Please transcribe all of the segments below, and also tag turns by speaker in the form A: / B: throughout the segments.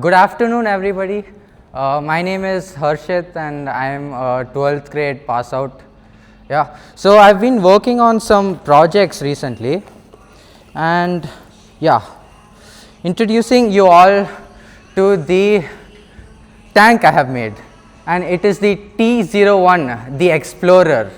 A: Good afternoon, everybody. My name is Harshit and I am a 12th grade pass out. So I've been working on some projects recently and introducing you all to the tank I have made, and it is the T-01, the Explorer.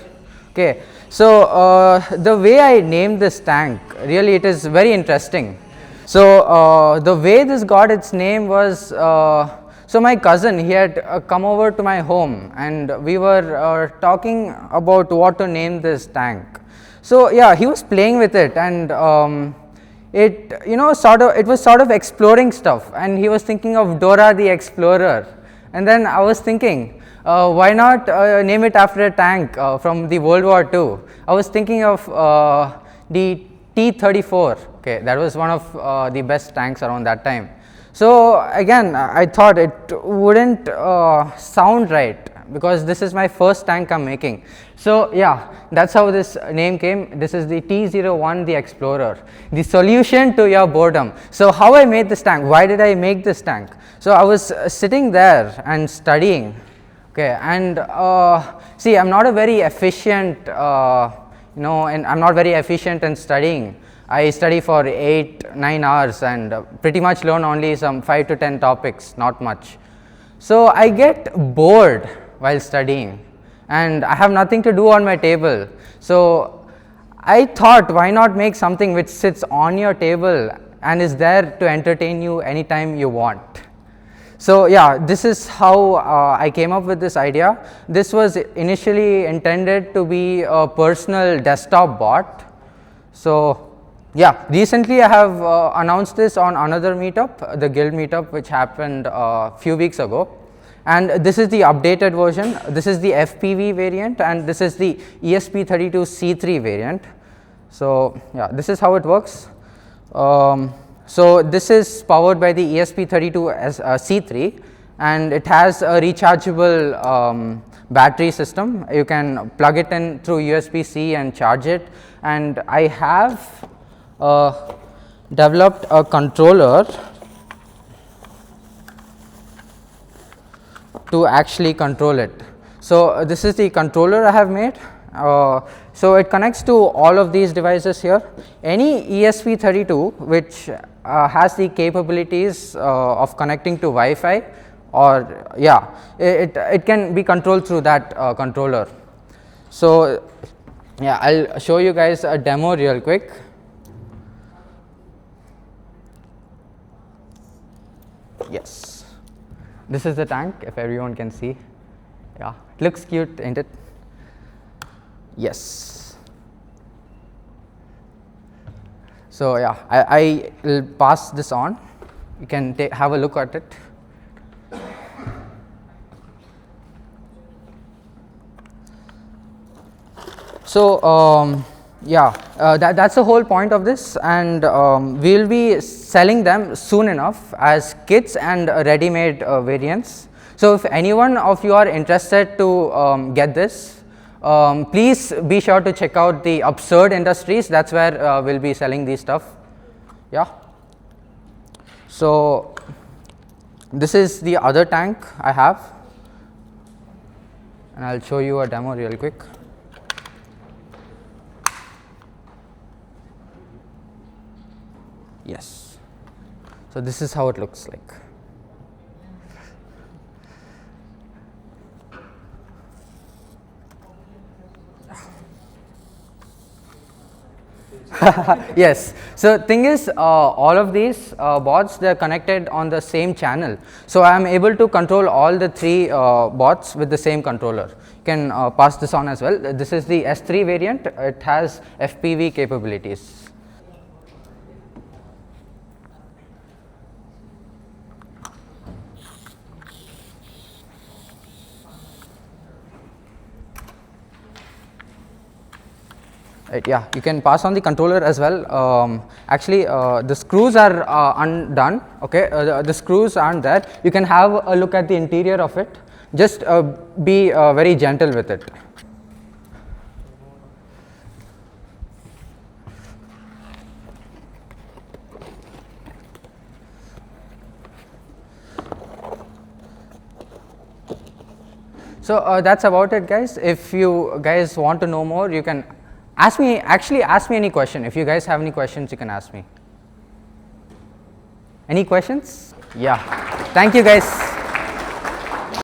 A: Okay, so the way I named this tank, really it is very interesting. So the way this got its name was, so my cousin, he had come over to my home and we were talking about what to name this tank. So yeah, he was playing with it and it was sort of exploring stuff, and he was thinking of Dora the Explorer. And then I was thinking, why not name it after a tank from the World War II? I was thinking of the T-34. Okay, that was one of the best tanks around that time. So again, I thought it wouldn't sound right because this is my first tank I'm making. So yeah, that's how this name came. This is the T-01, the Explorer, the solution to your boredom. So how I made this tank? Why did I make this tank? So I was sitting there and studying. Okay, and see, I'm not a very efficient, and I'm not very efficient in studying. I study for 8-9 hours and pretty much learn only some 5 to 10 topics, not much. So I get bored while studying and I have nothing to do on my table. So I thought, why not make something which sits on your table and is there to entertain you anytime you want. So yeah, this is how I came up with this idea. This was initially intended to be a personal desktop bot. So yeah, recently I have announced this on another meetup, the Guild Meetup, which happened a few weeks ago. And this is the updated version. This is the FPV variant and this is the ESP32C3 variant. So yeah, this is how it works. So this is powered by the ESP32C3 and it has a rechargeable battery system. You can plug it in through USB-C and charge it. And I have developed a controller to actually control it. So this is the controller I have made. So it connects to all of these devices here. Any ESP32 which has the capabilities of connecting to Wi-Fi, or it can be controlled through that controller. So yeah, I'll show you guys a demo real quick. Yes, this is the tank, if everyone can see. Yeah, it looks cute, ain't it? Yes. So yeah, I will pass this on. You can have a look at it. So that's the whole point of this, and we'll be selling them soon enough as kits and ready-made variants. So if anyone of you are interested to get this, please be sure to check out the Absurd Industries. That's where we'll be selling these stuff. Yeah. So this is the other tank I have, and I'll show you a demo real quick. Yes. So this is how it looks like. Yes. So thing is, all of these bots, they are connected on the same channel. So I am able to control all the 3 bots with the same controller. You can pass this on as well. This is the S3 variant. It has FPV capabilities. Right, yeah, you can pass on the controller as well. Actually, the screws are undone. Okay, the screws aren't there. You can have a look at the interior of it. Just be very gentle with it. So that's about it, guys. If you guys want to know more, you can ask me, actually ask me any question. If you guys have any questions, you can ask me. Any questions? Yeah. Thank you, guys.